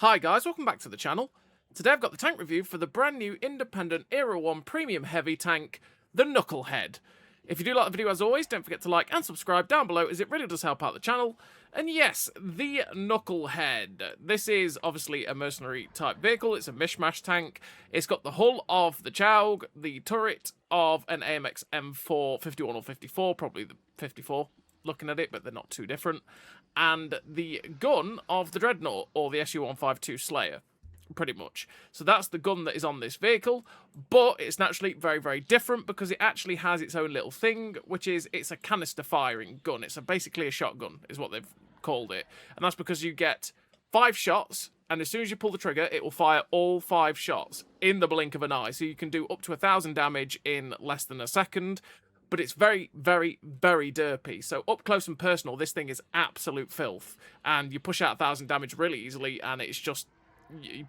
Hi guys, welcome back to the channel. Today I've got the tank review for the brand new independent Era 1 premium heavy tank, the Knucklehead. If you do like the video as always, don't forget to like and subscribe down below as it really does help out the channel. And yes, the Knucklehead. This is obviously a mercenary type vehicle, it's a mishmash tank. It's got the hull of the Chaug, the turret of an AMX M4 51 or 54, probably the 54 looking at it, but they're not too different. And the gun of the Dreadnought, or the SU-152 Slayer, pretty much. So that's the gun that is on this vehicle, but it's naturally very, very different because it actually has its own little thing, which is it's a canister firing gun. It's basically a shotgun, is what they've called it. And that's because you get 5 shots, and as soon as you pull the trigger, it will fire all 5 shots in the blink of an eye. So you can do up to 1,000 damage in less than a second. But it's very, very, very derpy. So up close and personal, this thing is absolute filth. And you push out 1,000 damage really easily, and it's just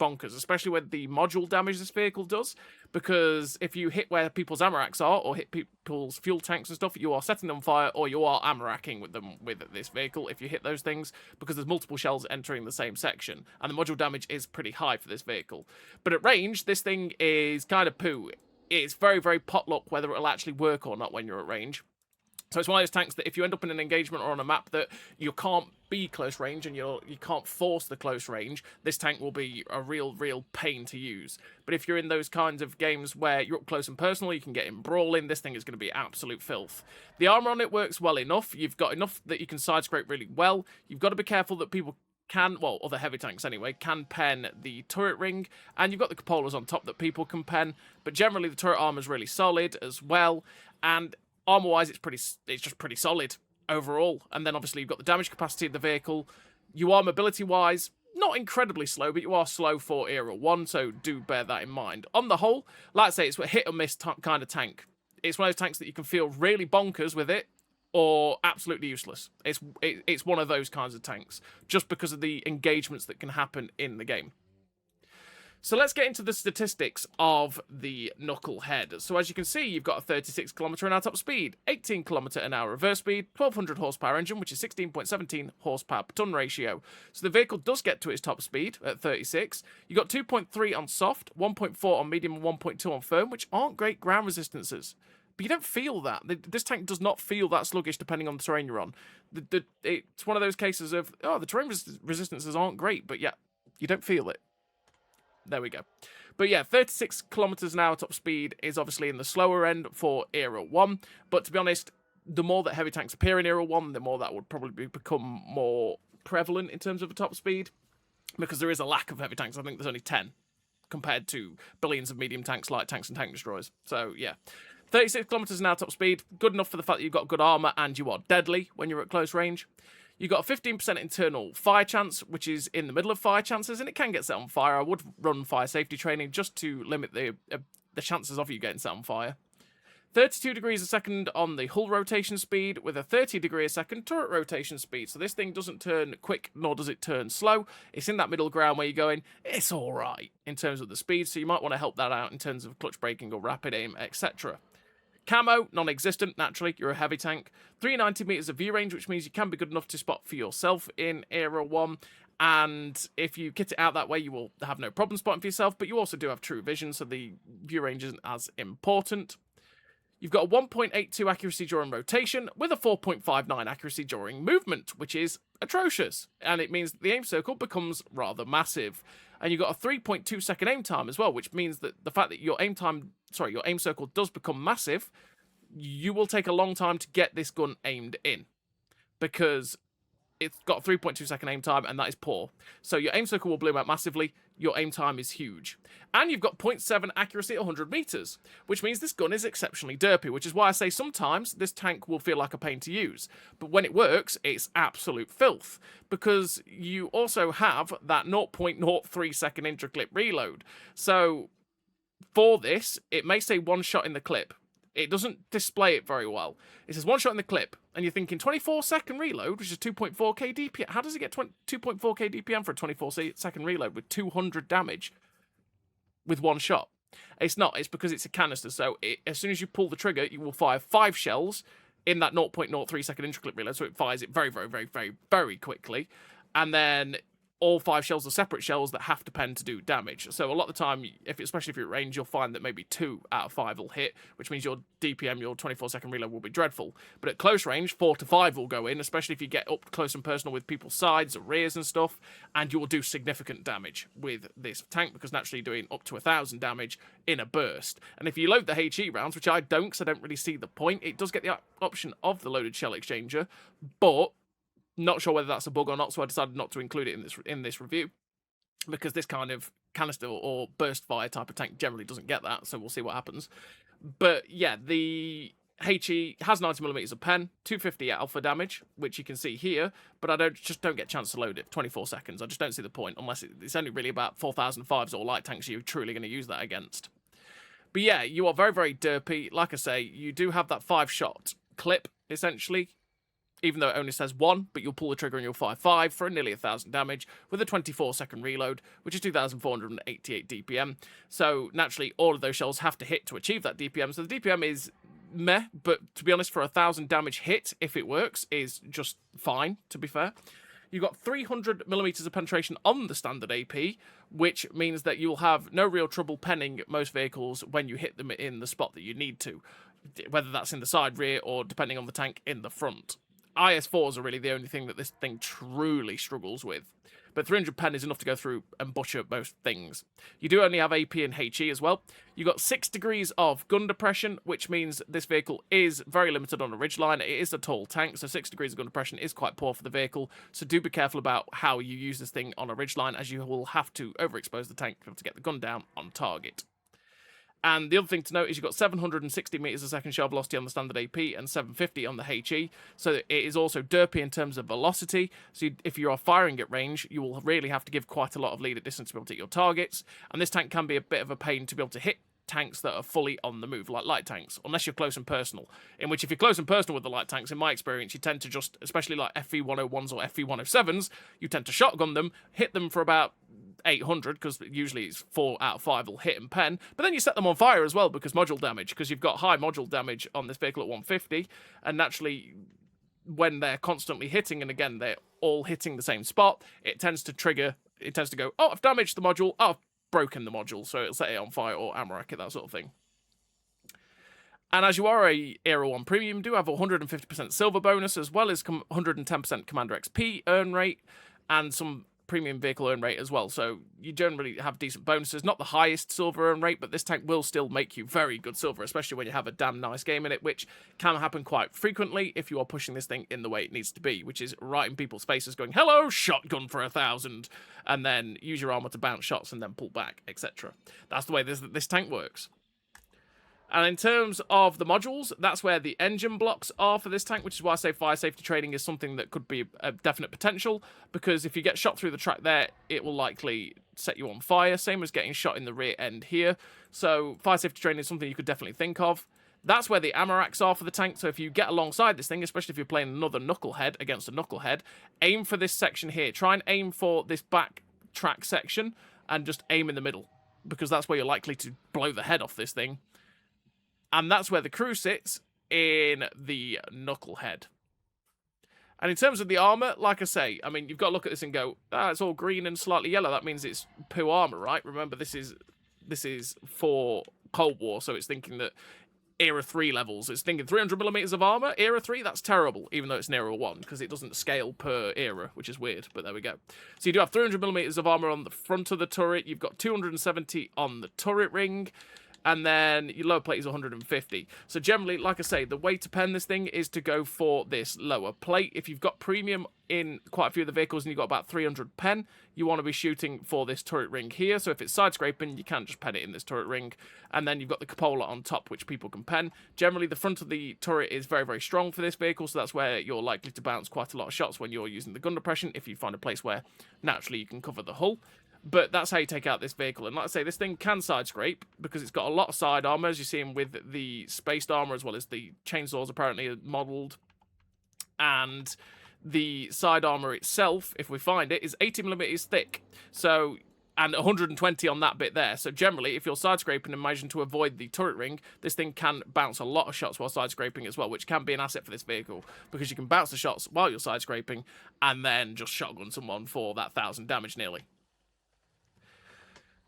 bonkers. Especially with the module damage this vehicle does. Because if you hit where people's ammo racks are, or hit people's fuel tanks and stuff, you are setting them on fire, or you are ammo racking with them with this vehicle if you hit those things. Because there's multiple shells entering the same section. And the module damage is pretty high for this vehicle. But at range, this thing is kind of poo. It's very, very potluck whether it'll actually work or not when you're at range. So it's one of those tanks that if you end up in an engagement or on a map that you can't be close range and you can't force the close range, this tank will be a real pain to use. But if you're in those kinds of games where you're up close and personal, you can get in brawling, this thing is going to be absolute filth. The armor on it works well enough. You've got enough that you can side scrape really well. You've got to be careful that people can, well, other heavy tanks anyway, can pen the turret ring, and you've got the cupolas on top that people can pen, but generally the turret armor is really solid as well, and armor-wise it's just pretty solid overall. And then obviously you've got the damage capacity of the vehicle. You are mobility-wise not incredibly slow, but you are slow for Era 1, so do bear that in mind. On the whole, like I say, it's a hit-or-miss kind of tank. It's one of those tanks that you can feel really bonkers with it, or absolutely useless. It's one of those kinds of tanks, just because of the engagements that can happen in the game. So let's get into the statistics of the Knucklehead. So as you can see, you've got a 36 km/h top speed, 18 km/h reverse speed, 1200 horsepower engine, which is 16.17 horsepower per ton ratio. So the vehicle does get to its top speed at 36. You've got 2.3 on soft, 1.4 on medium, and 1.2 on firm, which aren't great ground resistances. But you don't feel that. This tank does not feel that sluggish depending on the terrain you're on. It's one of those cases of, oh, the terrain resistances aren't great, but yeah, you don't feel it. There we go. But yeah, 36 km/h top speed is obviously in the slower end for Era 1. But to be honest, the more that heavy tanks appear in Era 1, the more that would probably become more prevalent in terms of a top speed. Because there is a lack of heavy tanks. I think there's only 10 compared to billions of medium tanks, light tanks, and tank destroyers. So yeah. 36 km/h top speed, good enough for the fact that you've got good armor and you are deadly when you're at close range. You've got a 15% internal fire chance, which is in the middle of fire chances, and it can get set on fire. I would run fire safety training just to limit the chances of you getting set on fire. 32 degrees a second on the hull rotation speed, with a 30 degree a second turret rotation speed. So this thing doesn't turn quick, nor does it turn slow. It's in that middle ground where you're going, it's alright in terms of the speed, so you might want to help that out in terms of clutch braking or rapid aim, etc. Camo, non-existent, naturally, you're a heavy tank. 390 meters of view range, which means you can be good enough to spot for yourself in Era 1. And if you kit it out that way, you will have no problem spotting for yourself, but you also do have true vision, so the view range isn't as important. You've got a 1.82 accuracy during rotation, with a 4.59 accuracy during movement, which is atrocious. And it means that the aim circle becomes rather massive. And you've got a 3.2 second aim time as well, which means that the fact that your aim circle does become massive, you will take a long time to get this gun aimed in. Because it's got a 3.2 second aim time, and that is poor. So your aim circle will bloom out massively, your aim time is huge. And you've got 0.7 accuracy at 100 meters, which means this gun is exceptionally derpy, which is why I say sometimes this tank will feel like a pain to use. But when it works, it's absolute filth, because you also have that 0.03 second intraclip reload. So for this, it may say one shot in the clip. It doesn't display it very well. It says one shot in the clip, and you're thinking 24-second reload, which is 2.4k DPM. How does it get 2.4k DPM for a 24-second reload with 200 damage with one shot? It's not. It's because it's a canister, so as soon as you pull the trigger, you will fire 5 shells in that 0.03 second intraclip reload, so it fires it very, very, very, very, very quickly. And then all 5 shells are separate shells that have to pen to do damage. So a lot of the time, especially if you're at range, you'll find that maybe 2 out of 5 will hit, which means your DPM, your 24-second reload, will be dreadful. But at close range, 4 to 5 will go in, especially if you get up close and personal with people's sides or rears and stuff, and you will do significant damage with this tank, because naturally you're doing up to 1,000 damage in a burst. And if you load the HE rounds, which I don't, because I don't really see the point, it does get the option of the loaded shell exchanger, but not sure whether that's a bug or not, so I decided not to include it in this review, because this kind of canister or burst fire type of tank generally doesn't get that, so we'll see what happens. But yeah, the HE has 90mm of pen, 250 alpha damage, which you can see here, but I just don't get a chance to load it 24 seconds. I just don't see the point, unless it's only really about 4005s or light tanks you're truly going to use that against. But yeah, you are very, very derpy. Like I say, you do have that 5-shot clip, essentially, even though it only says 1, but you'll pull the trigger and you'll fire 5 for nearly 1,000 damage with a 24-second reload, which is 2,488 DPM. So naturally, all of those shells have to hit to achieve that DPM. So the DPM is meh, but to be honest, for a 1,000 damage hit, if it works, is just fine, to be fair. You've got 300mm of penetration on the standard AP, which means that you'll have no real trouble penning most vehicles when you hit them in the spot that you need to, whether that's in the side, rear, or depending on the tank, in the front. IS-4s are really the only thing that this thing truly struggles with. But 300 pen is enough to go through and butcher most things. You do only have AP and HE as well. You've got 6 degrees of gun depression, which means this vehicle is very limited on a ridgeline. It is a tall tank, so 6 degrees of gun depression is quite poor for the vehicle. So do be careful about how you use this thing on a ridgeline, as you will have to overexpose the tank to get the gun down on target. And the other thing to note is you've got 760 meters a second shell velocity on the standard AP and 750 on the HE. So it is also derpy in terms of velocity. So if you are firing at range, you will really have to give quite a lot of lead at distance to be able to hit your targets. And this tank can be a bit of a pain to be able to hit tanks that are fully on the move, like light tanks, unless you're close and personal. In which, if you're close and personal with the light tanks, in my experience, you tend to just, especially like FV101s or FV107s, you tend to shotgun them, hit them for about 800, because usually it's 4 out of 5 will hit and pen, but then you set them on fire as well, because module damage, because you've got high module damage on this vehicle at 150, and naturally, when they're constantly hitting, and again, they're all hitting the same spot, it tends to go, oh, I've damaged the module, oh, I've broken the module, so it'll set it on fire, or ammo racket, that sort of thing. And as you are a Era 1 Premium, you do have a 150% silver bonus, as well as 110% Commander XP earn rate, and some premium vehicle earn rate as well, so you generally have decent bonuses. Not the highest silver earn rate, but this tank will still make you very good silver, especially when you have a damn nice game in it, which can happen quite frequently if you are pushing this thing in the way it needs to be, which is right in people's faces going, hello, shotgun for 1,000, and then use your armor to bounce shots and then pull back, etc. That's the way this tank works. And in terms of the modules, that's where the engine blocks are for this tank, which is why I say fire safety training is something that could be a definite potential, because if you get shot through the track there, it will likely set you on fire, same as getting shot in the rear end here. So fire safety training is something you could definitely think of. That's where the ammo racks are for the tank, so if you get alongside this thing, especially if you're playing another Knucklehead against a Knucklehead, aim for this section here. Try and aim for this back track section, and just aim in the middle, because that's where you're likely to blow the head off this thing. And that's where the crew sits in the Knucklehead. And in terms of the armor, like I say, I mean, you've got to look at this and go, it's all green and slightly yellow. That means it's poo armor, right? Remember, this is for Cold War, so it's thinking that Era 3 levels. It's thinking 300mm of armor. Era 3, that's terrible, even though it's an Era 1, because it doesn't scale per era, which is weird, but there we go. So you do have 300mm of armor on the front of the turret. You've got 270 on the turret ring. And then your lower plate is 150. So generally, like I say, the way to pen this thing is to go for this lower plate. If you've got premium in quite a few of the vehicles and you've got about 300 pen, you want to be shooting for this turret ring here. So if it's side scraping, you can just pen it in this turret ring. And then you've got the cupola on top, which people can pen. Generally, the front of the turret is very, very strong for this vehicle, so that's where you're likely to bounce quite a lot of shots when you're using the gun depression, if you find a place where naturally you can cover the hull. But that's how you take out this vehicle. And like I say, this thing can side scrape because it's got a lot of side armor, as you see with the spaced armor, as well as the chainsaws apparently are modelled. And the side armor itself, if we find it, is 80mm thick. So and 120 on that bit there. So generally, if you're side scraping and managing to avoid the turret ring, this thing can bounce a lot of shots while side scraping as well, which can be an asset for this vehicle, because you can bounce the shots while you're side scraping and then just shotgun someone for that 1,000 damage nearly.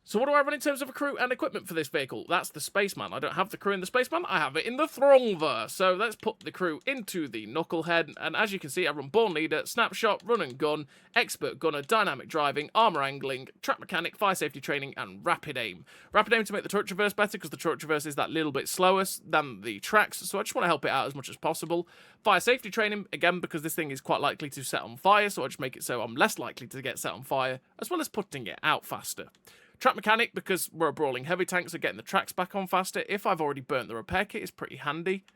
So what do I run in terms of a crew and equipment for this vehicle? That's the Spaceman. I don't have the crew in the Spaceman, I have it in the Throngver. So let's put the crew into the Knucklehead, and as you can see, I run Born Leader, Snapshot, Run and Gun, Expert Gunner, Dynamic Driving, Armour Angling, Track Mechanic, Fire Safety Training, and Rapid Aim. Rapid Aim to make the turret traverse better, because the turret traverse is that little bit slower than the tracks, so I just want to help it out as much as possible. Fire Safety Training, again, because this thing is quite likely to set on fire, so I just make it so I'm less likely to get set on fire, as well as putting it out faster. Track Mechanic, because we're a brawling heavy tank, so getting the tracks back on faster. If I've already burnt the repair kit, is pretty handy.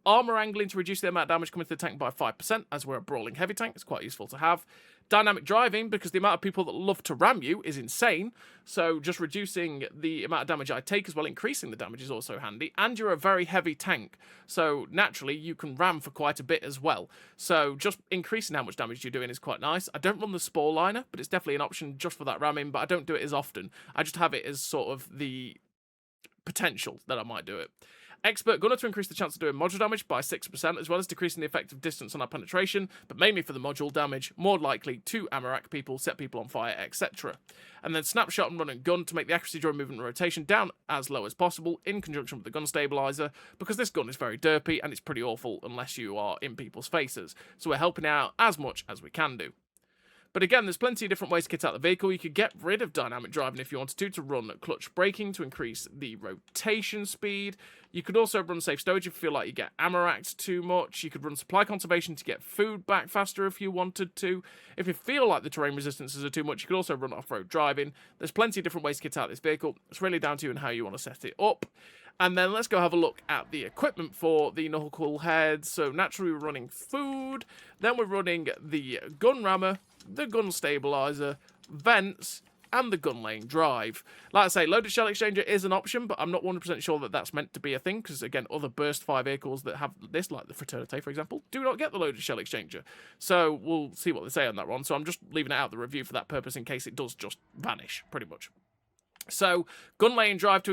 Armour Angling to reduce the amount of damage coming to the tank by 5%, as we're a brawling heavy tank. It's quite useful to have. Dynamic Driving, because the amount of people that love to ram you is insane. So just reducing the amount of damage I take as well, increasing the damage is also handy. And you're a very heavy tank, so naturally you can ram for quite a bit as well. So just increasing how much damage you're doing is quite nice. I don't run the Spore Liner, but it's definitely an option just for that ramming, but I don't do it as often. I just have it as sort of the potential that I might do it. Expert Gunner to increase the chance of doing module damage by 6%, as well as decreasing the effective distance on our penetration, but mainly for the module damage, more likely to ammo-rack people, set people on fire, etc. And then Snapshot and Run and Gun to make the accuracy during movement and rotation down as low as possible, in conjunction with the gun stabilizer, because this gun is very derpy and it's pretty awful unless you are in people's faces. So we're helping out as much as we can do. But again, there's plenty of different ways to kit out the vehicle. You could get rid of dynamic driving if you wanted to run clutch braking to increase the rotation speed. You could also run safe stowage if you feel like you get ammo-racked too much. You could run supply conservation to get food back faster if you wanted to. If you feel like the terrain resistances are too much, you could also run off-road driving. There's plenty of different ways to kit out this vehicle. It's really down to you and how you want to set it up. And then let's go have a look at the equipment for the Knucklehead. So naturally we're running food, then we're running the gun rammer, the gun stabilizer, vents, and the gun lane drive. Like I say, loaded shell exchanger is an option, but I'm not 100% sure that that's meant to be a thing, because again, other burst fire vehicles that have this, like the Fraternite, for example, do not get the loaded shell exchanger. So we'll see what they say on that one. So I'm just leaving it out of the review for that purpose in case it does just vanish, pretty much. So gun lane drive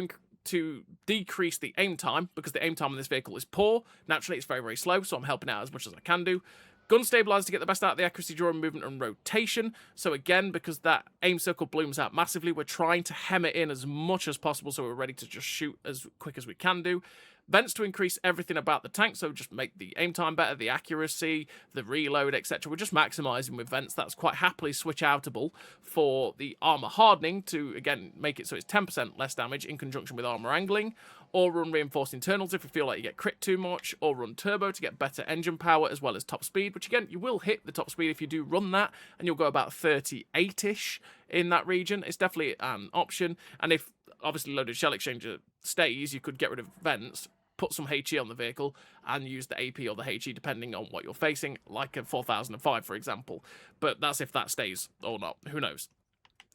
to decrease the aim time, because the aim time on this vehicle is poor. Naturally, it's very, very slow, so I'm helping out as much as I can do. Gun stabilizer to get the best out of the accuracy during movement and rotation. So again, because that aim circle blooms out massively, we're trying to hem it in as much as possible so we're ready to just shoot as quick as we can do. Vents to increase everything about the tank, so just make the aim time better, the accuracy, the reload, etc. We're just maximising with vents. That's quite happily switch outable for the armour hardening to, again, make it so it's 10% less damage in conjunction with armour angling, or run reinforced internals if you feel like you get crit too much, or run turbo to get better engine power as well as top speed, which again, you will hit the top speed if you do run that, and you'll go about 38-ish in that region. It's definitely an option, and if obviously loaded shell exchanger stays, you could get rid of vents, put some HE on the vehicle, and use the AP or the HE depending on what you're facing, like a 4005 for example. But that's if that stays or not, who knows.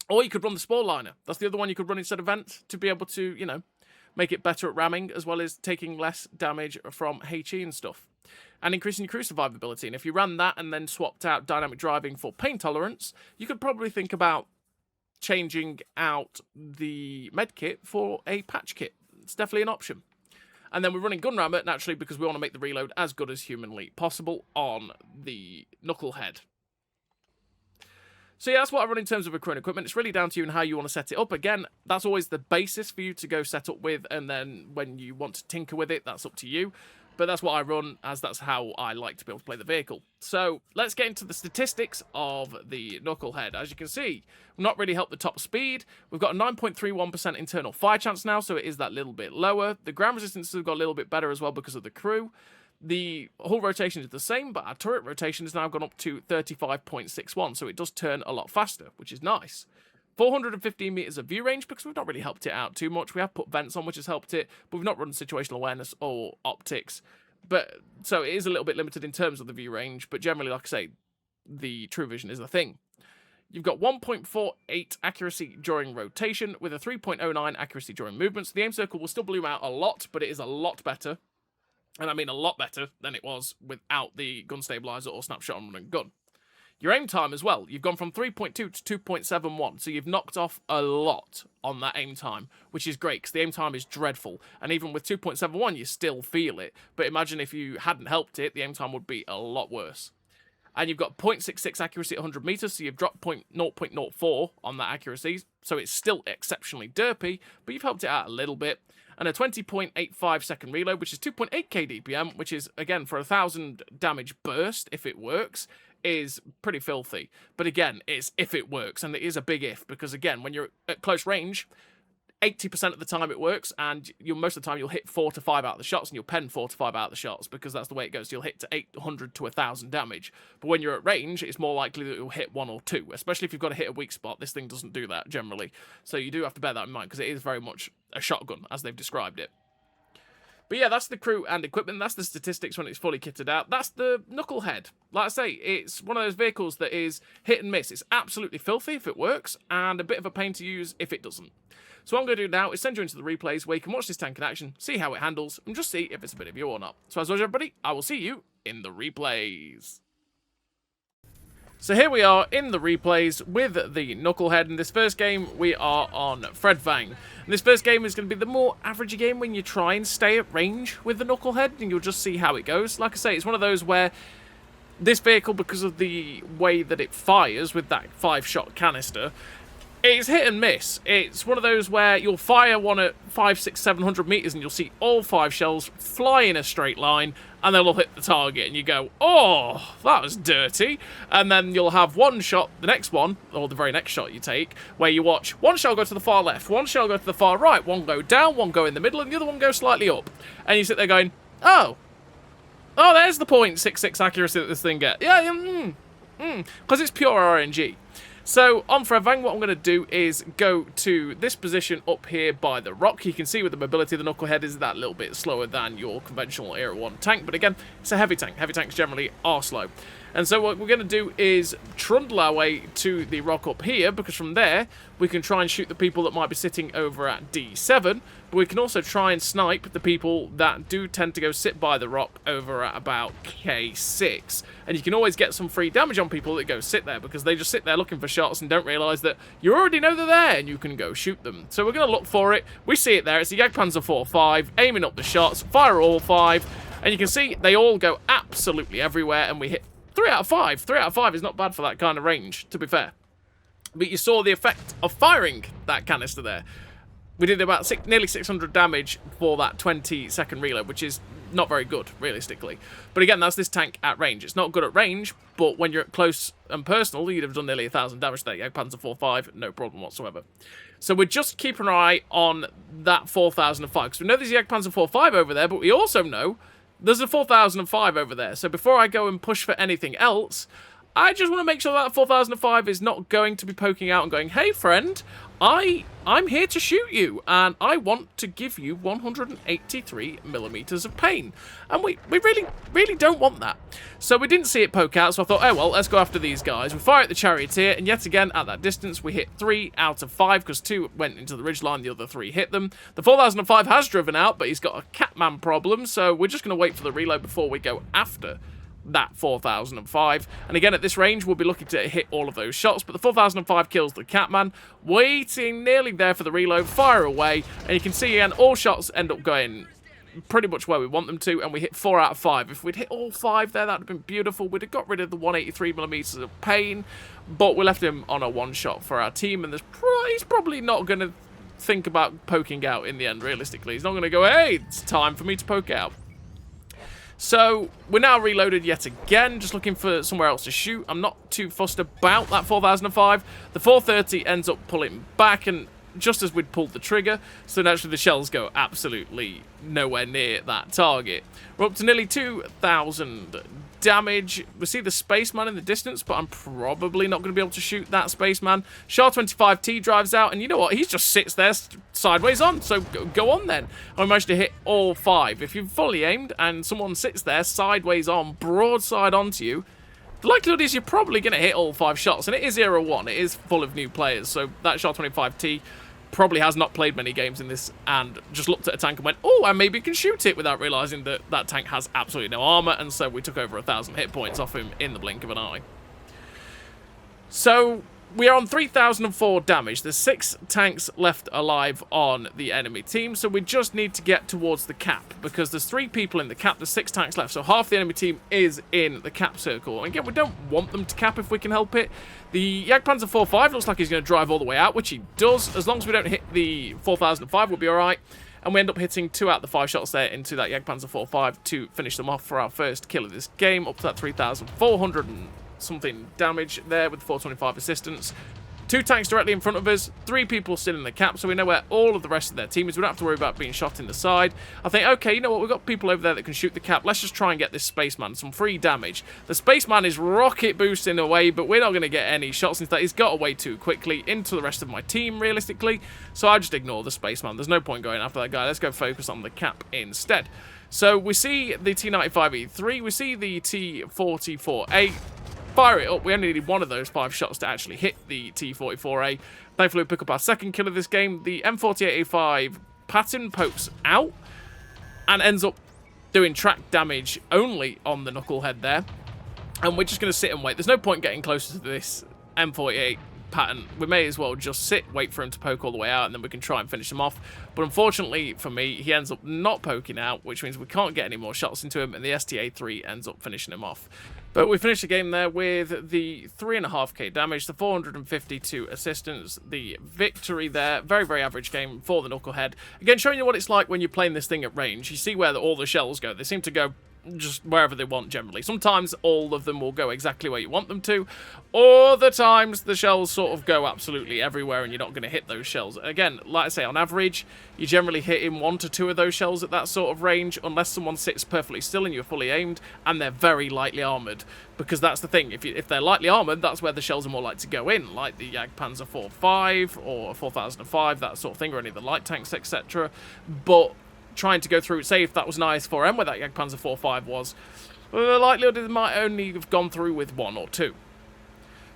Or you could run the Spore Liner. That's the other one you could run instead of vents to be able to, you know, make it better at ramming, as well as taking less damage from HE and stuff. And increasing your crew survivability. And if you ran that and then swapped out dynamic driving for pain tolerance, you could probably think about changing out the med kit for a patch kit. It's definitely an option. And then we're running gun rammer, naturally, because we want to make the reload as good as humanly possible on the Knucklehead. So yeah, that's what I run in terms of a crew and equipment. It's really down to you and how you want to set it up. Again, that's always the basis for you to go set up with, and then when you want to tinker with it, that's up to you. But that's what I run, as that's how I like to be able to play the vehicle. So let's get into the statistics of the Knucklehead. As you can see, we've not really helped the top speed. We've got a 9.31% internal fire chance now, so it is that little bit lower. The ground resistance has got a little bit better as well because of the crew. The hull rotation is the same, but our turret rotation has now gone up to 35.61, so it does turn a lot faster, which is nice. 415 meters of view range, because we've not really helped it out too much. We have put vents on, which has helped it, but we've not run situational awareness or optics. But so it is a little bit limited in terms of the view range, but generally, like I say, the true vision is the thing. You've got 1.48 accuracy during rotation with a 3.09 accuracy during movement. So the aim circle will still bloom out a lot, but it is a lot better. And I mean a lot better than it was without the gun stabilizer or snapshot on run and gun. Your aim time as well, you've gone from 3.2 to 2.71, so you've knocked off a lot on that aim time, which is great, because the aim time is dreadful, and even with 2.71, you still feel it, but imagine if you hadn't helped it, the aim time would be a lot worse. And you've got 0.66 accuracy at 100 meters, so you've dropped 0.04 on that accuracy, so it's still exceptionally derpy, but you've helped it out a little bit. And a 20.85 second reload, which is 2.8k DPM, which is, again, for a 1,000 damage burst, if it works, is pretty filthy. But again, it's if it works, and it is a big if, because again, when you're at close range, 80% of the time it works, and most of the time you'll hit 4 to 5 out of the shots, and you'll pen 4 to 5 out of the shots, because that's the way it goes. You'll hit to 800 to 1,000 damage. But when you're at range, it's more likely that you'll hit 1 or 2, especially if you've got to hit a weak spot. This thing doesn't do that, generally. So you do have to bear that in mind, because it is very much a shotgun, as they've described it. But yeah, that's the crew and equipment. That's the statistics when it's fully kitted out. That's the Knucklehead. Like I say, it's one of those vehicles that is hit and miss. It's absolutely filthy if it works, and a bit of a pain to use if it doesn't. So what I'm going to do now is send you into the replays where you can watch this tank in action, see how it handles, and just see if it's a bit of you or not. So as always, everybody, I will see you in the replays. So here we are in the replays with the Knucklehead. In this first game, we are on FFDP. And this first game is going to be the more average game when you try and stay at range with the Knucklehead, and you'll just see how it goes. Like I say, it's one of those where this vehicle, because of the way that it fires with that 5-shot canister, it's hit and miss. It's one of those where you'll fire one at 500, 600, 700 meters and you'll see all 5 shells fly in a straight line and they'll all hit the target and you go, oh, that was dirty. And then you'll have one shot, the next one, or the very next shot you take, where you watch one shell go to the far left, one shell go to the far right, one go down, one go in the middle, and the other one go slightly up. And you sit there going, oh, there's the 0.66 accuracy that this thing gets. Yeah, because it's pure RNG. So, on FFDP, what I'm going to do is go to this position up here by the rock. You can see with the mobility of the Knucklehead is that little bit slower than your conventional Era 1 tank. But again, it's a heavy tank. Heavy tanks generally are slow. And so what we're going to do is trundle our way to the rock up here, because from there, we can try and shoot the people that might be sitting over at D7. But we can also try and snipe the people that do tend to go sit by the rock over at about K6. And you can always get some free damage on people that go sit there, because they just sit there looking for shots and don't realise that you already know they're there and you can go shoot them. So we're going to look for it. We see it there. It's the Jagdpanzer 4.5, aiming up the shots, fire all 5. And you can see they all go absolutely everywhere, and we hit 3 out of 5. 3 out of 5 is not bad for that kind of range, to be fair. But you saw the effect of firing that canister there. We did about nearly 600 damage for that 20-second reload, which is not very good, realistically. But again, that's this tank at range. It's not good at range, but when you're at close and personal, you'd have done nearly 1,000 damage there. Jagdpanzer 4.5, no problem whatsoever. So we're just keeping an eye on that 4005, because we know there's a Jagdpanzer 4.5 over there, but we also know there's a 4005 over there. So before I go and push for anything else, I just want to make sure that 4005 is not going to be poking out and going, hey friend, I'm here to shoot you, and I want to give you 183 millimeters of pain. And we really don't want that. So we didn't see it poke out, so I thought, oh well, let's go after these guys. We fire at the Charioteer, and yet again, at that distance, we hit 3 out of 5, because 2 went into the ridgeline, the other 3 hit them. The 4005 has driven out, but he's got a Catman problem, so we're just going to wait for the reload before we go after that 4005. And again, at this range, we'll be looking to hit all of those shots, but the 4005 kills the Catman, waiting nearly there for the reload, fire away, and you can see again, all shots end up going pretty much where we want them to, and we hit 4 out of 5. If we'd hit all 5 there, that would have been beautiful. We'd have got rid of the 183 millimeters of pain, but we left him on a 1-shot for our team, and he's probably not going to think about poking out in the end, realistically. He's not going to go, hey, it's time for me to poke out. So, we're now reloaded yet again, just looking for somewhere else to shoot. I'm not too fussed about that 4005. The 430 ends up pulling back, and just as we'd pulled the trigger, so naturally the shells go absolutely nowhere near that target. We're up to nearly 2,000 damage. We see the Spaceman in the distance, but I'm probably not going to be able to shoot that Spaceman. Char 25T drives out, and you know what? He just sits there sideways on, so go on then. I managed to hit all 5. If you've fully aimed and someone sits there sideways on, broadside onto you, the likelihood is you're probably going to hit all 5 shots, and it is Era 1. It is full of new players, so that Char 25T probably has not played many games in this and just looked at a tank and went, oh, I maybe can shoot it, without realising that that tank has absolutely no armour, and so we took over 1,000 hit points off him in the blink of an eye. So we are on 3,004 damage. There's 6 tanks left alive on the enemy team, so we just need to get towards the cap, because there's 3 people in the cap, there's 6 tanks left, so half the enemy team is in the cap circle. And again, we don't want them to cap if we can help it. The Jagdpanzer 4.5 looks like he's going to drive all the way out, which he does. As long as we don't hit the 4,005, we'll be alright. And we end up hitting 2 out of the 5 shots there into that Jagdpanzer 4.5 to finish them off for our first kill of this game, up to that 3,400 and something damage there with 425 assistance. 2 tanks directly in front of us, 3 people still in the cap, so we know where all of the rest of their team is. We don't have to worry about being shot in the side. I think, okay, you know what, we've got people over there that can shoot the cap. Let's just try and get this spaceman some free damage. The spaceman is rocket boosting away, but we're not going to get any shots into that. He's got away too quickly into the rest of my team, realistically, so I just ignore the spaceman. There's no point going after that guy. Let's go focus on the cap instead. So we see the T95E3, we see the T44A. Fire it up. We only need one of those 5 shots to actually hit the T44A. Thankfully, we pick up our second kill of this game. The M48A5 pattern pokes out and ends up doing track damage only on the Knucklehead there. And we're just going to sit and wait. There's no point getting closer to this M48 pattern. We may as well just sit, wait for him to poke all the way out, and then we can try and finish him off. But unfortunately for me, he ends up not poking out, which means we can't get any more shots into him, and the STA3 ends up finishing him off. But we finished the game there with the 3.5k damage, the 452 assistance, the victory there. Very, very average game for the Knucklehead. Again, showing you what it's like when you're playing this thing at range. You see where all the shells go. They seem to go just wherever they want generally. Sometimes all of them will go exactly where you want them to. Other times the shells sort of go absolutely everywhere and you're not going to hit those shells. Again, like I say, on average, you generally hit in 1 to 2 of those shells at that sort of range, unless someone sits perfectly still and you're fully aimed and they're very lightly armoured. Because that's the thing, if they're lightly armoured, that's where the shells are more likely to go in, like the Jagdpanzer 4.5 or 4005, that sort of thing, or any of the light tanks, etc. But trying to go through, say if that was an IS-4M where that Jagdpanzer 4.5 was, the likelihood it might only have gone through with 1 or 2.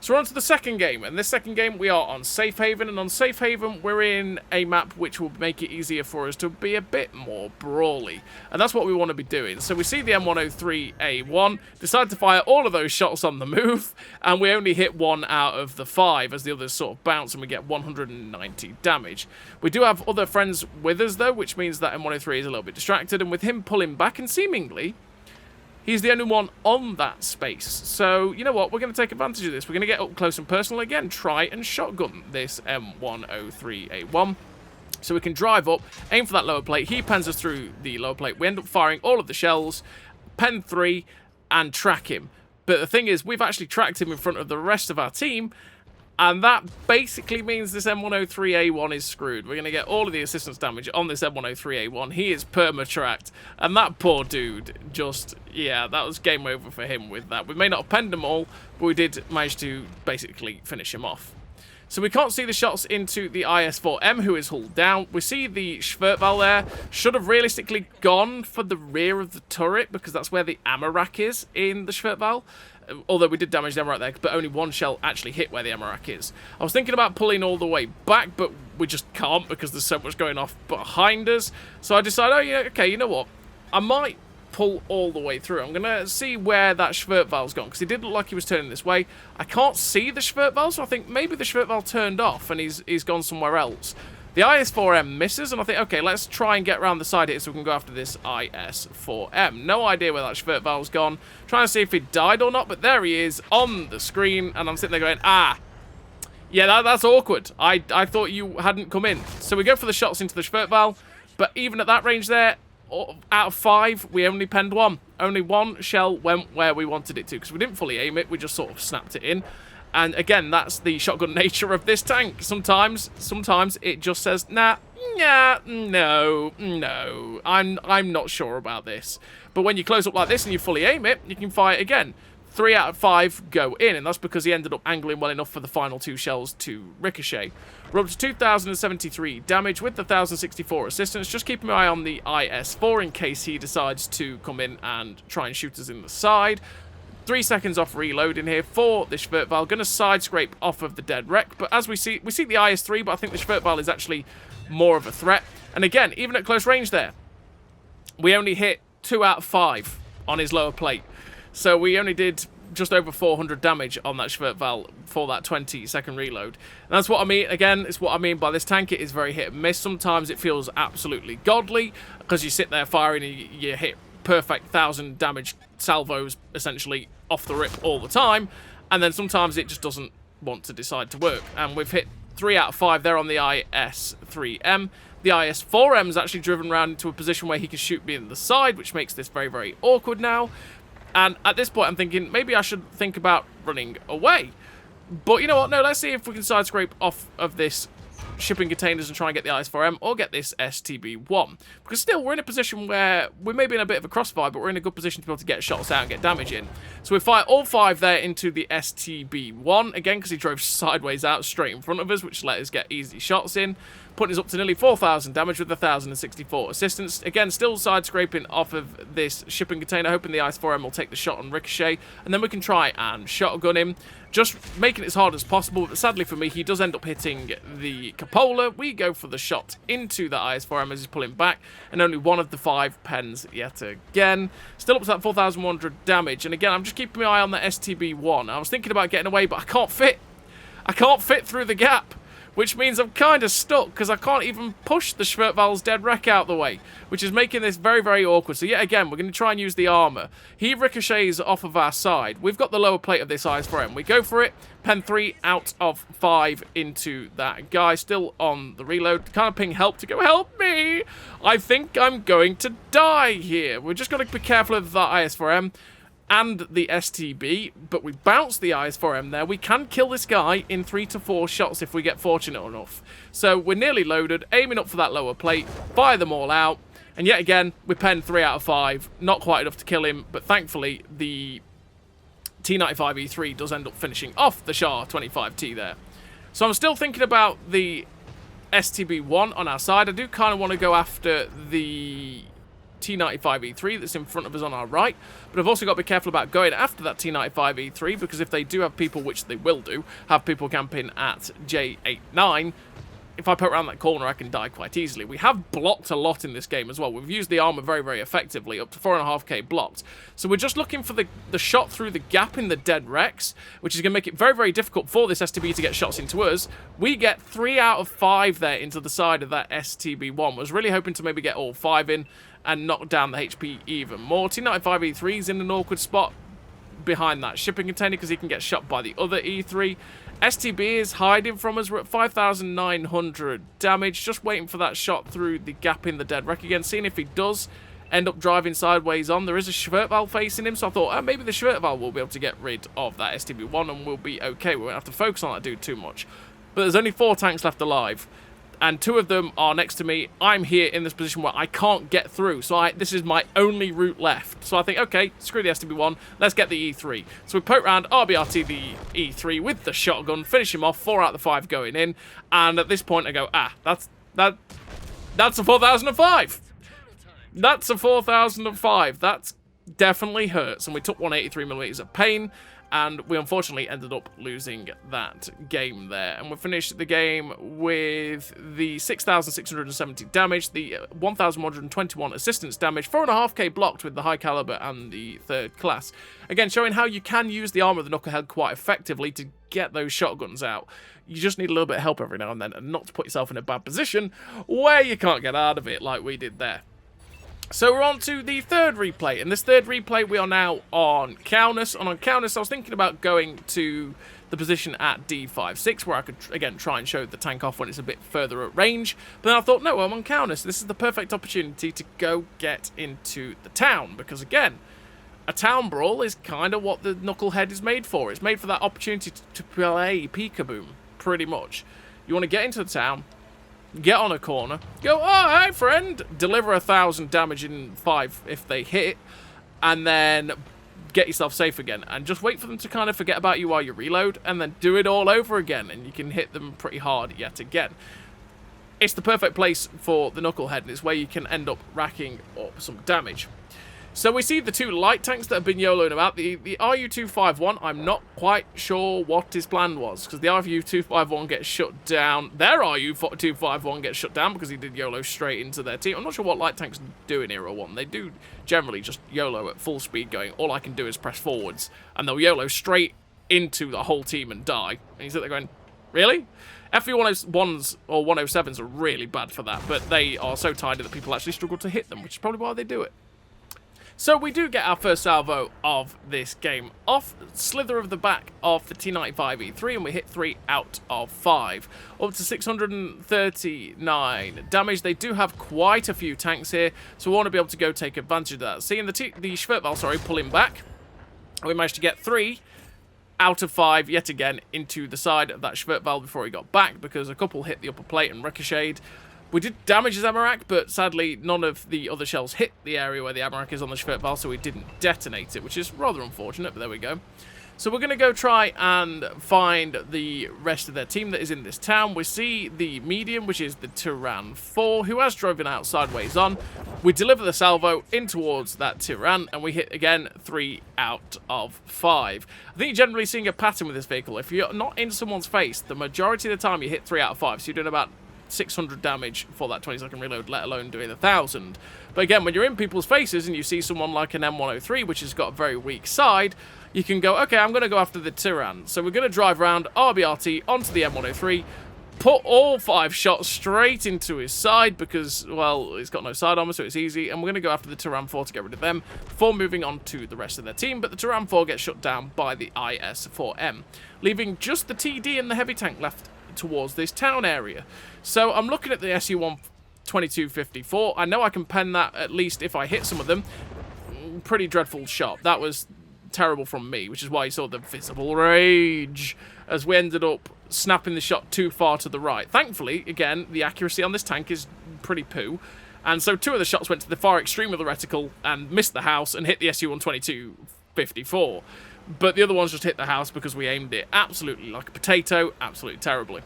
So we're on to the second game, and this second game we are on Safe Haven, and on Safe Haven we're in a map which will make it easier for us to be a bit more brawly, and that's what we want to be doing. So we see the M103A1, decide to fire all of those shots on the move, and we only hit 1 out of the 5 as the others sort of bounce and we get 190 damage. We do have other friends with us though, which means that M103 is a little bit distracted, and with him pulling back and seemingly he's the only one on that space. So, you know what? We're going to take advantage of this. We're going to get up close and personal again. Try and shotgun this M103A1. So we can drive up, aim for that lower plate. He pens us through the lower plate. We end up firing all of the shells, pen 3, and track him. But the thing is, we've actually tracked him in front of the rest of our team, and that basically means this M103A1 is screwed. We're going to get all of the assistance damage on this M103A1. He is perma-tracked. And that poor dude just, yeah, that was game over for him with that. We may not have penned them all, but we did manage to basically finish him off. So we can't see the shots into the IS-4M, who is hulled down. We see the Schwertval there. Should have realistically gone for the rear of the turret, because that's where the ammo rack is in the Schwertval. Although we did damage them right there, but only 1 shell actually hit where the ammo rack is. I was thinking about pulling all the way back, but we just can't because there's so much going off behind us. So I decided, oh yeah, okay, you know what? I might pull all the way through. I'm going to see where that Schwertval's gone, because he did look like he was turning this way. I can't see the Schwertval, so I think maybe the Schwertval turned off and he's gone somewhere else. The IS-4M misses, and I think, okay, let's try and get around the side here so we can go after this IS-4M. No idea where that Schwertval's gone. Trying to see if he died or not, but there he is on the screen, and I'm sitting there going, ah, yeah, that's awkward. I thought you hadn't come in. So we go for the shots into the Schwertval, but even at that range there, out of 5, we only penned 1. Only 1 shell went where we wanted it to, because we didn't fully aim it, we just sort of snapped it in. And again, that's the shotgun nature of this tank. Sometimes it just says, nah, no, I'm not sure about this. But when you close up like this and you fully aim it, you can fire it again. 3 out of 5 go in, and that's because he ended up angling well enough for the final 2 shells to ricochet. We're up to 2,073 damage with the 1,064 assistance. Just keeping my eye on the IS-4 in case he decides to come in and try and shoot us in the side. 3 seconds off reloading here for the Schwertval. Going to side scrape off of the dead wreck. But as we see the IS-3, but I think the Schwertval is actually more of a threat. And again, even at close range there, we only hit 2 out of 5 on his lower plate. So we only did just over 400 damage on that Schwertval for that 20-second reload. And that's what I mean. Again, it's what I mean by this tank. It is very hit and miss. Sometimes it feels absolutely godly because you sit there firing and you hit perfect 1,000 damage salvos essentially off the rip all the time. And then sometimes it just doesn't want to decide to work. And we've hit 3 out of 5 there on the IS-3M. The IS-4M is actually driven around into a position where he can shoot me in the side, which makes this very, very awkward now. And at this point, I'm thinking maybe I should think about running away. But you know what? No, let's see if we can side scrape off of this shipping containers and try and get the IS-4M or get this STB-1. Because still, we're in a position where we may be in a bit of a crossfire, but we're in a good position to be able to get shots out and get damage in. So we fire all 5 there into the STB-1, again, because he drove sideways out straight in front of us, which let us get easy shots in, putting us up to nearly 4,000 damage with 1,064 assistance. Again, still side scraping off of this shipping container, hoping the IS-4M will take the shot on ricochet, and then we can try and shotgun him, just making it as hard as possible. But sadly for me, he does end up hitting the cupola. We go for the shot into the IS-4M as he's pulling back, and only one of the 5 pens yet again. Still up to that 4,100 damage, and again, I'm just keeping my eye on the STB-1. I was thinking about getting away, but I can't fit. I can't fit through the gap, which means I'm kind of stuck because I can't even push the Schwertval's dead wreck out the way, which is making this very, very awkward. So yet again, we're going to try and use the armor. He ricochets off of our side. We've got the lower plate of this IS-4M. We go for it. Pen 3 out of 5 into that guy. Still on the reload. Kind of ping help to go, help me! I think I'm going to die here. We're just going to be careful of that IS-4M and the STB, but we bounce the IS-4M there. We can kill this guy in 3 to 4 shots if we get fortunate enough. So we're nearly loaded, aiming up for that lower plate, fire them all out, and yet again, we pen 3 out of 5. Not quite enough to kill him, but thankfully the T95E3 does end up finishing off the Shah 25T there. So I'm still thinking about the STB-1 on our side. I do kind of want to go after the T95E3 that's in front of us on our right, but I've also got to be careful about going after that T95E3, because if they do have people, which they will do, have people camping at J89, if I put around that corner I can die quite easily. We have blocked a lot in this game as well. We've used the armor very, very effectively, up to 4.5k blocked. So we're just looking for the shot through the gap in the dead Rex, which is going to make it very, very difficult for this STB to get shots into us. We get 3 out of 5 there into the side of that STB-1. Was really hoping to maybe get all 5 in and knock down the HP even more. T95E3 is in an awkward spot behind that shipping container because he can get shot by the other E3. STB is hiding from us. We're at 5,900 damage, just waiting for that shot through the gap in the dead wreck again, seeing if he does end up driving sideways on. There is a Schwertval facing him, so I thought, oh, maybe the Schwertval will be able to get rid of that STB-1 and we'll be okay. We won't have to focus on that dude too much. But there's only 4 tanks left alive, and 2 of them are next to me. I'm here in this position where I can't get through, so this is my only route left. So I think, okay, screw the STB-1, let's get the E3. So we poke round, RBRT the E3 with the shotgun, finish him off, 4 out of the 5 going in, and at this point I go, that's a 4,005. That's a 4,005. That's definitely hurts, and we took 183mm of pain, and we unfortunately ended up losing that game there. And we finished the game with the 6,670 damage, the 1,121 assistance damage, 4.5k blocked with the high caliber and the 3rd class. Again, showing how you can use the armor of the Knucklehead quite effectively to get those shotguns out. You just need a little bit of help every now and then, and not to put yourself in a bad position where you can't get out of it like we did there. So we're on to the 3rd replay. In this 3rd replay, we are now on Kaunas. And on Kaunas, I was thinking about going to the position at D56, where I could, again, try and show the tank off when it's a bit further at range. But then I thought, no, I'm on Kaunas. This is the perfect opportunity to go get into the town. Because, again, a town brawl is kind of what the Knucklehead is made for. It's made for that opportunity to play peekaboo, pretty much. You want to get into the town, get on a corner, go, oh, hey, friend, deliver 1,000 damage in 5 if they hit, and then get yourself safe again. And just wait for them to kind of forget about you while you reload, and then do it all over again, and you can hit them pretty hard yet again. It's the perfect place for the Knucklehead, and it's where you can end up racking up some damage. So we see the two light tanks that have been YOLOing about. The RU-251, I'm not quite sure what his plan was, because the RU-251 gets shut down. Their RU-251 gets shut down because he did YOLO straight into their team. I'm not sure what light tanks do in Era 1. They do generally just YOLO at full speed going, all I can do is press forwards, and they'll YOLO straight into the whole team and die. And he's there going, really? FV101s or 107s are really bad for that, but they are so tiny that people actually struggle to hit them, which is probably why they do it. So we do get our first salvo of this game off, slither of the back of the T95E3, and we hit 3 out of 5. Up to 639 damage. They do have quite a few tanks here, so we want to be able to go take advantage of that. Seeing the Schwertwall, sorry, pulling back, we managed to get 3 out of 5 yet again into the side of that Schwertwall before he got back, because a couple hit the upper plate and ricocheted. We did damage his Amarak, but sadly none of the other shells hit the area where the Amarak is on the Schwertwall, so we didn't detonate it, which is rather unfortunate, but there we go. So we're going to go try and find the rest of their team that is in this town. We see the medium, which is the Tyran 4, who has driven out sideways on. We deliver the salvo in towards that Tyran, and we hit, again, 3 out of 5. I think you're generally seeing a pattern with this vehicle. If you're not in someone's face, the majority of the time you hit 3 out of 5, so you're doing about 600 damage for that 20-second reload, let alone doing 1,000. But again, when you're in people's faces and you see someone like an M103, which has got a very weak side, you can go, okay, I'm going to go after the Tyran. So we're going to drive around RBRT onto the M103, put all 5 shots straight into his side because, well, he's got no side armor, so it's easy. And we're going to go after the Tyran 4 to get rid of them before moving on to the rest of their team. But the Tyran 4 gets shut down by the IS-4M, leaving just the TD and the heavy tank left towards this town area. So I'm looking at the SU-12254. I know I can pen that at least if I hit some of them. Pretty dreadful shot. That was terrible from me, which is why you saw the visible rage as we ended up snapping the shot too far to the right. Thankfully, again, the accuracy on this tank is pretty poo, and so 2 of the shots went to the far extreme of the reticle and missed the house and hit the SU-12254. But the other ones just hit the house because we aimed it absolutely like a potato, absolutely terribly.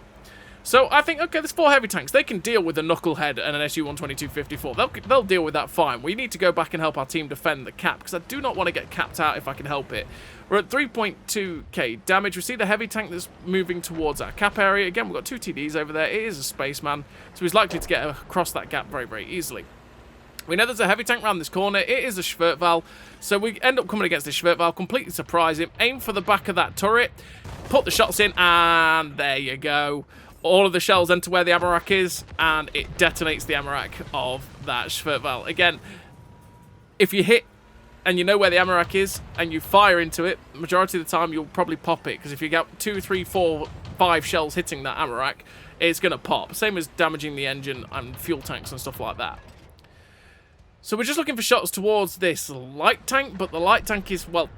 So I think, okay, there's 4 heavy tanks. They can deal with a Knucklehead and an SU-12254. They'll deal with that fine. We need to go back and help our team defend the cap, because I do not want to get capped out if I can help it. We're at 3.2k damage. We see the heavy tank that's moving towards our cap area. Again, we've got 2 TDs over there. It is a spaceman, so he's likely to get across that gap very, very easily. We know there's a heavy tank around this corner. It is a Schwertwall, so we end up coming against the Schwertwall, completely surprise him, aim for the back of that turret, put the shots in, and there you go. All of the shells enter where the Amarak is, and it detonates the Amarak of that Schwertwall. Again, if you hit and you know where the Amarak is, and you fire into it, majority of the time you'll probably pop it, because if you get 2, 3, 4, 5 shells hitting that Amarak, it's going to pop. Same as damaging the engine and fuel tanks and stuff like that. So we're just looking for shots towards this light tank, but the light tank is, well,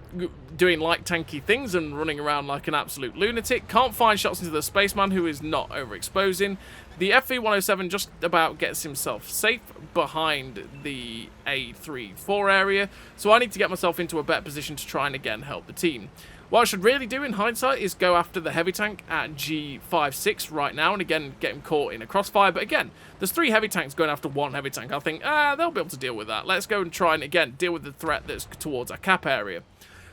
doing light tanky things and running around like an absolute lunatic. Can't find shots into the spaceman, who is not overexposing. The FV107 just about gets himself safe behind the A34 area, so I need to get myself into a better position to try and again help the team. What I should really do in hindsight is go after the heavy tank at G56 right now and again get him caught in a crossfire. But again, there's 3 heavy tanks going after 1 heavy tank. I think, they'll be able to deal with that. Let's go and try and again deal with the threat that's towards our cap area.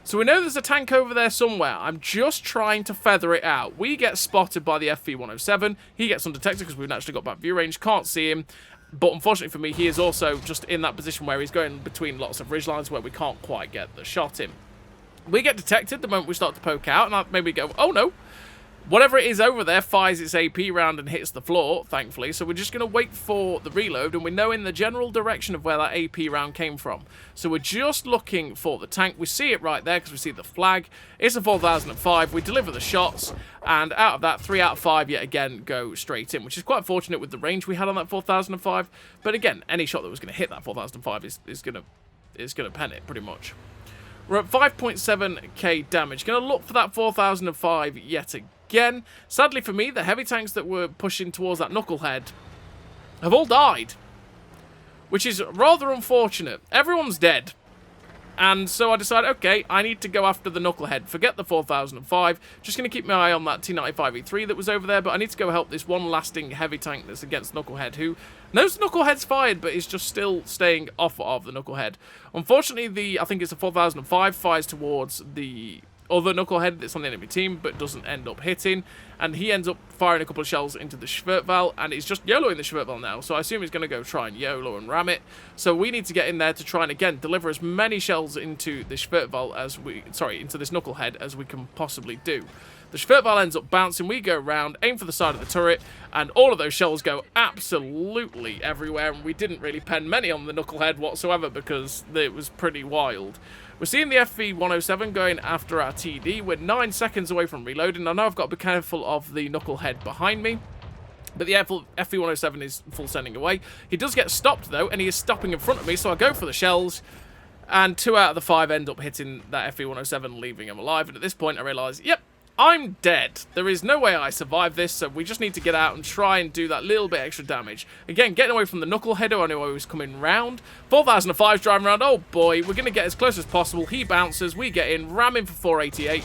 So we know there's a tank over there somewhere. I'm just trying to feather it out. We get spotted by the FV107. He gets undetected because we've actually got back view range. Can't see him. But unfortunately for me, he is also just in that position where he's going between lots of ridge lines where we can't quite get the shot in. We get detected the moment we start to poke out, and I maybe go, oh no. Whatever it is over there fires its AP round and hits the floor, thankfully, so we're just going to wait for the reload, and we know in the general direction of where that AP round came from. So we're just looking for the tank. We see it right there because we see the flag. It's a 4005. We deliver the shots, and out of that, 3 out of 5 yet again go straight in, which is quite fortunate with the range we had on that 4005. But again, any shot that was going to hit that 4005 is going to pen it pretty much. We're at 5.7k damage. Going to look for that 4005 yet again. Sadly for me, the heavy tanks that were pushing towards that Knucklehead have all died, which is rather unfortunate. Everyone's dead. And so I decided, okay, I need to go after the Knucklehead. Forget the 4005. Just going to keep my eye on that T95E3 that was over there, but I need to go help this one lasting heavy tank that's against Knucklehead, who knows the Knucklehead's fired, but is just still staying off of the Knucklehead. Unfortunately, I think it's a 4005, fires towards the other Knucklehead that's on the enemy team, but doesn't end up hitting, and he ends up firing a couple of shells into the Schwertwall, and he's just YOLOing the Schwertwall now, so I assume he's going to go try and YOLO and ram it. So we need to get in there to try and, again, deliver as many shells into the Schwertwall as into this Knucklehead as we can possibly do. The Schwertwall ends up bouncing, we go round, aim for the side of the turret, and all of those shells go absolutely everywhere, and we didn't really pen many on the Knucklehead whatsoever because it was pretty wild. We're seeing the FV107 going after our TD. We're 9 seconds away from reloading. I know I've got to be careful of the Knucklehead behind me, but the FV107 is full sending away. He does get stopped, though, and he is stopping in front of me, so I go for the shells, and 2 out of the 5 end up hitting that FV107, leaving him alive. And at this point, I realise, yep, I'm dead. There is no way I survive this, so we just need to get out and try and do that little bit extra damage. Again, getting away from the Knucklehead, who I knew I was coming round. 4005's driving around. Oh boy, we're going to get as close as possible. He bounces, we get in, ram him for 488.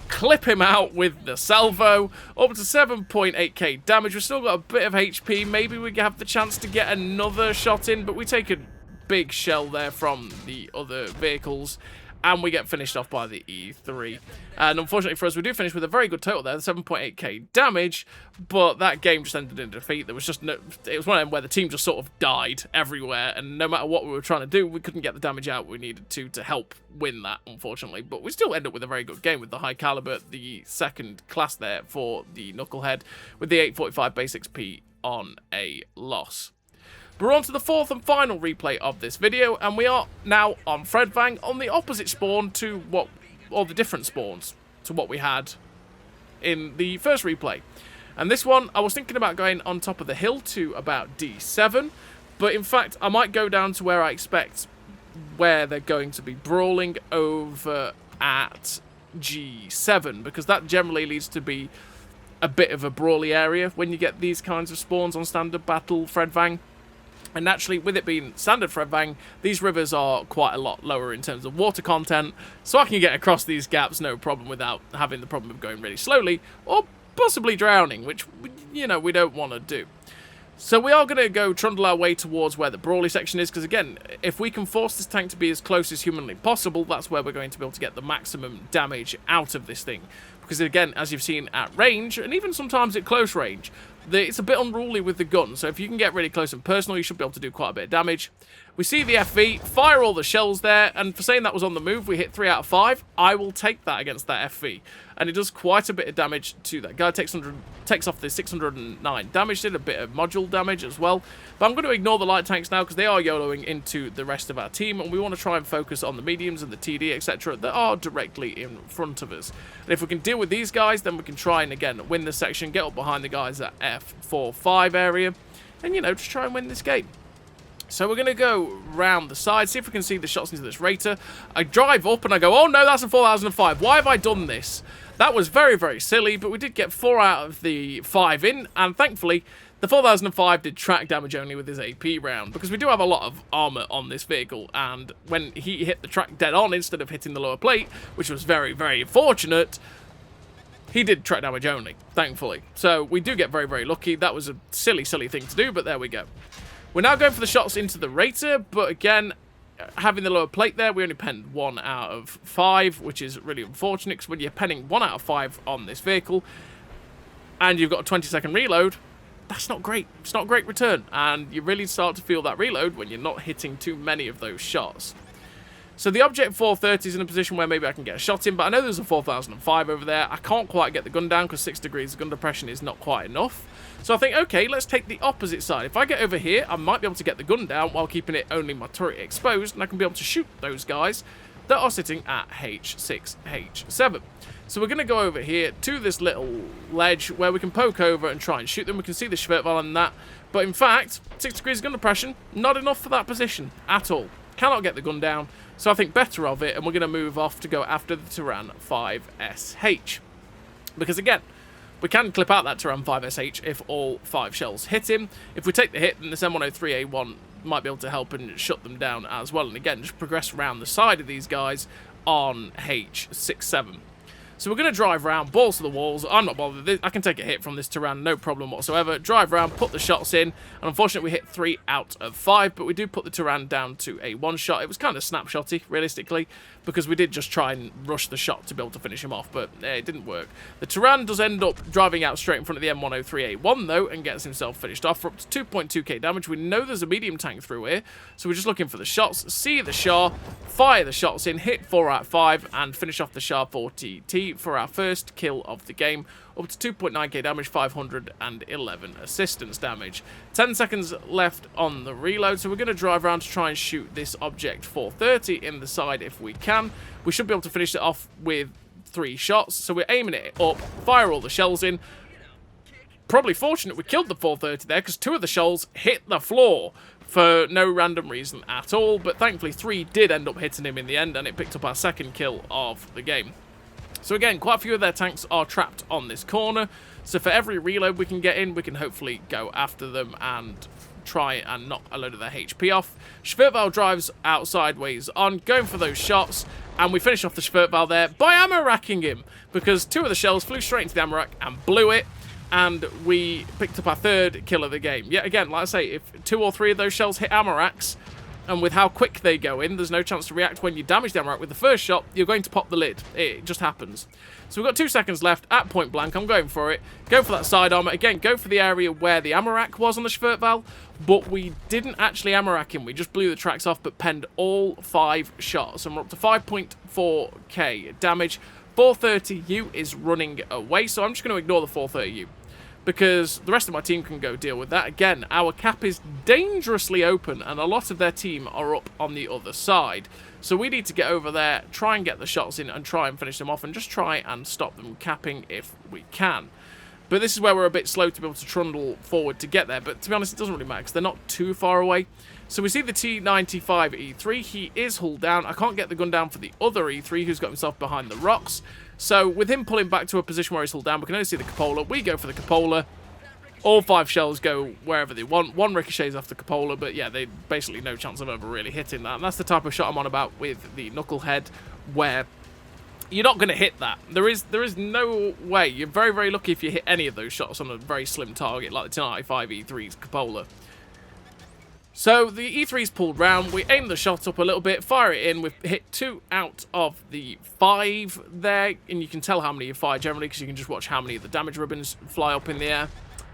Clip him out with the salvo. Up to 7.8k damage. We've still got a bit of HP. Maybe we have the chance to get another shot in, but we take a big shell there from the other vehicles, and we get finished off by the E3. And unfortunately for us, we do finish with a very good total there, 7.8k damage, but that game just ended in defeat. There was just no, it was one of them where the team just sort of died everywhere, and no matter what we were trying to do, we couldn't get the damage out we needed to help win that, unfortunately. But we still end up with a very good game with the high caliber, the second class there for the Knucklehead, with the 845 base XP on a loss. We're on to the 4th and final replay of this video, and we are now on Fredvang, on the opposite spawn to what, or the different spawns to what we had in the first replay. And this one, I was thinking about going on top of the hill to about D7, but in fact, I might go down to where I expect where they're going to be brawling over at G7, because that generally leads to be a bit of a brawly area when you get these kinds of spawns on standard battle Fredvang. And naturally, with it being standard Fredvang, these rivers are quite a lot lower in terms of water content, so I can get across these gaps no problem without having the problem of going really slowly, or possibly drowning, which, you know, we don't want to do. So we are going to go trundle our way towards where the brawly section is, because again, if we can force this tank to be as close as humanly possible, that's where we're going to be able to get the maximum damage out of this thing. Because again, as you've seen at range, and even sometimes at close range, it's a bit unruly with the gun, so if you can get really close and personal, you should be able to do quite a bit of damage. We see the FV, fire all the shells there, and for saying that was on the move, we hit 3 out of 5. I will take that against that FV. And it does quite a bit of damage to that guy. Takes off the 609 damage, did a bit of module damage as well. But I'm going to ignore the light tanks now, because they are YOLOing into the rest of our team, and we want to try and focus on the mediums and the TD, etc. that are directly in front of us. And if we can deal with these guys, then we can try and, again, win the section, get up behind the guys at F45 area, and, you know, just try and win this game. So we're going to go round the side, see if we can see the shots into this Raider. I drive up and I go, oh no, that's a 4005. Why have I done this? That was very, very silly, but we did get 4 out of the 5 in, and thankfully, the 4005 did track damage only with his AP round, because we do have a lot of armour on this vehicle, and when he hit the track dead on instead of hitting the lower plate, which was very, very fortunate, he did track damage only, thankfully. So we do get very, very lucky. That was a silly, silly thing to do, but there we go. We're now going for the shots into the Raider, but again, having the lower plate there, we only penned 1 out of 5, which is really unfortunate, because when you're penning 1 out of 5 on this vehicle, and you've got a 20-second reload, that's not great. It's not a great return, and you really start to feel that reload when you're not hitting too many of those shots. So the Object 430 is in a position where maybe I can get a shot in, but I know there's a 4005 over there. I can't quite get the gun down because 6 degrees of gun depression is not quite enough. So I think, okay, let's take the opposite side. If I get over here, I might be able to get the gun down while keeping it only my turret exposed, and I can be able to shoot those guys that are sitting at H6, H7. So we're going to go over here to this little ledge where we can poke over and try and shoot them. We can see the Schwertwall and that, but in fact, 6 degrees of gun depression, not enough for that position at all. Cannot get the gun down, so I think better of it, and we're going to move off to go after the Tyran 5SH. Because again, We can clip out that Turan 5SH if all 5 shells hit him. If we take the hit, then this M103A1 might be able to help and shut them down as well. And again, just progress around the side of these guys on H67. So we're going to drive around, balls to the walls. I'm not bothered. I can take a hit from this Turan, no problem whatsoever. Drive around, put the shots in, and unfortunately we hit 3 out of 5, but we do put the Turan down to a 1-shot. It was kind of snapshotty, realistically, because we did just try and rush the shot to be able to finish him off, but it didn't work. The Turan does end up driving out straight in front of the M103A1, though, and gets himself finished off for up to 2.2k damage. We know there's a medium tank through here, so we're just looking for the shots, see the Shah, fire the shots in, hit 4 out of 5, and finish off the Shah 4TT for our first kill of the game, up to 2.9k damage, 511 assistance damage. 10 seconds left on the reload, so we're going to drive around to try and shoot this object 430 in the side if we can. We should be able to finish it off with 3 shots, so we're aiming it up, fire all the shells in. Probably fortunate we killed the 430 there, because 2 of the shells hit the floor for no random reason at all, but thankfully 3 did end up hitting him in the end, and it picked up our second kill of the game. So again, quite a few of their tanks are trapped on this corner, so for every reload we can get in, we can hopefully go after them and try and knock a load of their HP off. Schwertval drives out sideways on, going for those shots, and we finish off the Schwertval there by ammo racking him, because 2 of the shells flew straight into the ammo rack and blew it, and we picked up our 3rd kill of the game. Yet again, like I say, if 2 or 3 of those shells hit ammo racks, and with how quick they go in, there's no chance to react when you damage the ammo rack with the first shot, you're going to pop the lid. It just happens. So we've got 2 seconds left at point blank. I'm going for it. Go for that side armor. Again, go for the area where the ammo rack was on the Schwertval, but we didn't actually ammo rack him. We just blew the tracks off, but penned all 5 shots. And we're up to 5.4k damage. 430U is running away, so I'm just going to ignore the 430U, because the rest of my team can go deal with that. Again, our cap is dangerously open, and a lot of their team are up on the other side. So we need to get over there, try and get the shots in, and try and finish them off, and just try and stop them capping if we can. But this is where we're a bit slow to be able to trundle forward to get there. But to be honest, it doesn't really matter, because they're not too far away. So we see the T95E3. He is hulled down. I can't get the gun down for the other E3, who's got himself behind the rocks. So with him pulling back to a position where he's hulled down, we can only see the cupola. We go for the cupola. All 5 shells go wherever they want. 1 ricochets off the cupola, but yeah, they basically no chance of ever really hitting that. And that's the type of shot I'm on about with the Knucklehead, where you're not going to hit that. There is no way. You're very, very lucky if you hit any of those shots on a very slim target, like the T95E3's cupola. So the E3's pulled round, we aim the shot up a little bit, fire it in, we've hit 2 out of the 5 there, and you can tell how many you fire generally, because you can just watch how many of the damage ribbons fly up in the air.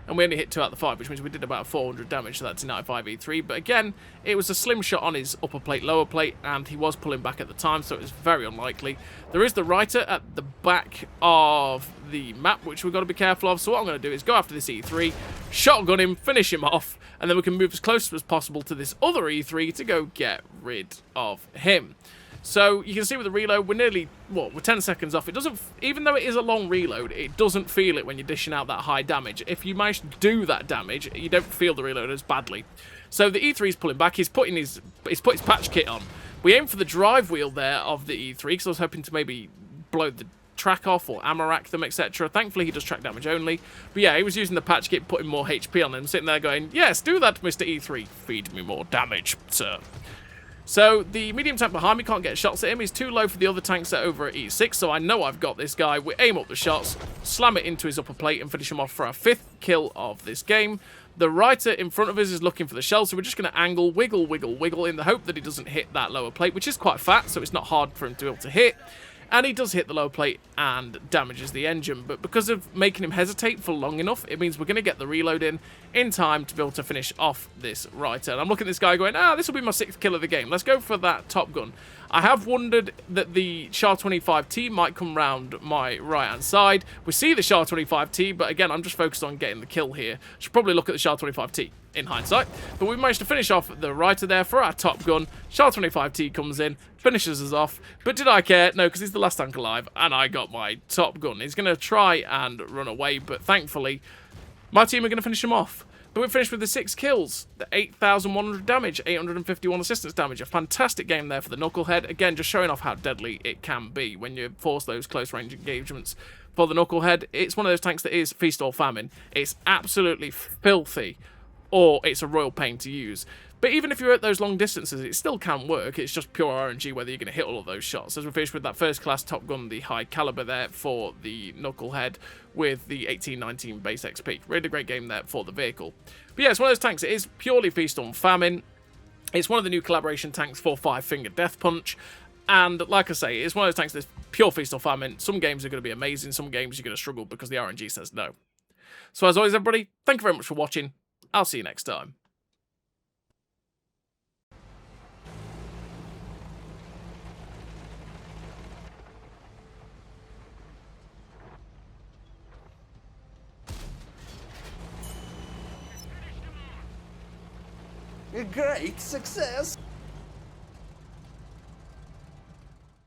And we only hit 2 out of the 5, which means we did about 400 damage to that T95E3. But again, it was a slim shot on his upper plate, lower plate, and he was pulling back at the time, so it was very unlikely. There is the Reiter at the back of the map, which we've got to be careful of. So what I'm going to do is go after this E3, shotgun him, finish him off, and then we can move as close as possible to this other E3 to go get rid of him. So you can see with the reload, we're nearly, we're 10 seconds off. It doesn't, even though it is a long reload, it doesn't feel it when you're dishing out that high damage. If you manage to do that damage, you don't feel the reload as badly. So the E3's pulling back. He's put his patch kit on. We aim for the drive wheel there of the E3, because I was hoping to maybe blow the track off or ammo rack them, etc. Thankfully, he does track damage only. But yeah, he was using the patch kit, putting more HP on them, sitting there going, yes, do that, Mr. E3. Feed me more damage, sir. So the medium tank behind me can't get shots at him. He's too low for the other tanks that are over at E6, so I know I've got this guy. We aim up the shots, slam it into his upper plate, and finish him off for our 5th kill of this game. The Reiter in front of us is looking for the shell, so we're just going to angle, wiggle, wiggle, wiggle, in the hope that he doesn't hit that lower plate, which is quite fat, so it's not hard for him to be able to hit. And he does hit the lower plate and damages the engine. But because of making him hesitate for long enough, it means we're going to get the reload in time to be able to finish off this Reiter. And I'm looking at this guy going, this will be my 6th kill of the game. Let's go for that Top Gun. I have wondered that the SHA-25T might come round my right-hand side. We see the SHA-25T, but again, I'm just focused on getting the kill here. Should probably look at the SHA-25T in hindsight. But we managed to finish off the Reiter there for our Top Gun. SHA-25T comes in, finishes us off. But did I care? No, because he's the last tank alive, and I got my Top Gun. He's going to try and run away, but thankfully, my team are going to finish him off. But we finished with the 6 kills, the 8,100 damage, 851 assistance damage. A fantastic game there for the Knucklehead. Again, just showing off how deadly it can be when you force those close range engagements. for the Knucklehead. It's one of those tanks that is feast or famine. It's absolutely filthy, or it's a royal pain to use. But even if you're at those long distances, it still can work. It's just pure RNG whether you're going to hit all of those shots. As we finished with that first class Top Gun, the high caliber there for the Knucklehead with the 1819 base XP. Really great game there for the vehicle. But yeah, it's one of those tanks. It is purely feast on famine. It's one of the new collaboration tanks for Five Finger Death Punch. And like I say, it's one of those tanks that's pure feast or famine. Some games are going to be amazing. Some games you're going to struggle because the RNG says no. So as always, everybody, thank you very much for watching. I'll see you next time. A great success!